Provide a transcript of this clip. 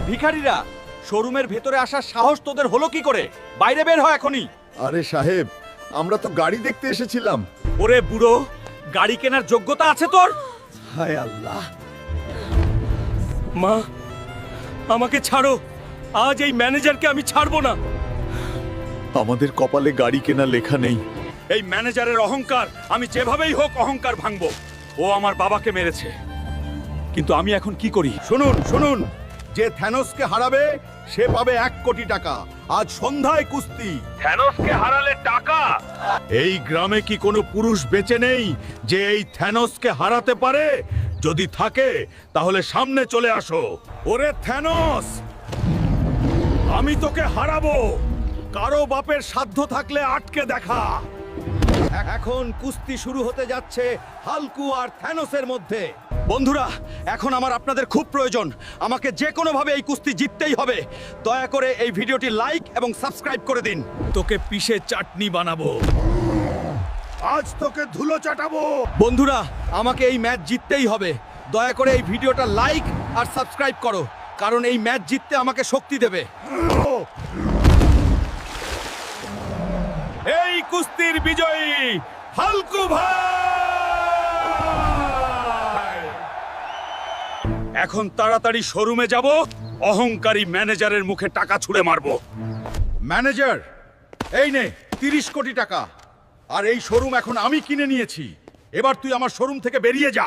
ভিখারিরা শোরুমের ভেতরে আসার সাহস তোদের হলো কি করে? বাইরে বের হয় এখনই। আরে সাহেব, আমরা তো গাড়ি দেখতে এসেছিলাম। ওরে বুড়ো, গাড়ি কেনার যোগ্যতা আছে তোর? হায় আল্লাহ! মা, আমাকে ছাড়ো। আজ এই ম্যানেজারকে আমি ছাড়বো না। আমাদের কপালে গাড়ি কেনা লেখা নেই। এই ম্যানেজারের অহংকার আমি যেভাবেই হোক অহংকার ভাঙবো। ও আমার বাবাকে মেরেছে, কিন্তু আমি এখন কি করি? শুনুন শুনুন, যে থ্যানোসকে হারাবে সে পাবে 1 কোটি টাকা। আজ সন্ধ্যায় কুস্তি। থ্যানোসকে হারালে টাকা? এই গ্রামে কি কোনো পুরুষ বেঁচে নেই যে এই থ্যানোসকে হারাতে পারে? যদি থাকে তাহলে সামনে চলে আসো। ওরে থ্যানোস, আমি তোকে হারাবো। কারো বাপের সাধ্য থাকলে আটকে দেখা। এখন কুস্তি শুরু হতে যাচ্ছে হাল্কু আর থ্যানোসের মধ্যে। বন্ধুরা, এখন আমার আপনাদের খুব প্রয়োজন। আমাকে যে কোনোভাবে এই কুস্তি জিততেই হবে। দয়া করে এই ভিডিওটি লাইক এবং সাবস্ক্রাইব করে দিন। তোকে পিষে চাটনি বানাবো। আজ তোকে ধুলো চাটাবো। বন্ধুরা, আমাকে এই ম্যাচ জিততেই হবে। দয়া করে এই ভিডিওটা লাইক আর সাবস্ক্রাইব করো, কারণ এই ম্যাচ জিততে আমাকে শক্তি দেবে। এই কুস্তির বিজয়ী হাল্কু ভাই। এখন তাড়াতাড়ি শোরুমে যাব, অহংকারী ম্যানেজারের মুখে টাকা ছুঁড়ে মারবো। ম্যানেজার, এই নে 30 কোটি টাকা। আর এই শোরুম এখন আমি কিনে নিয়েছি। এবার তুই আমার শোরুম থেকে বেরিয়ে যা।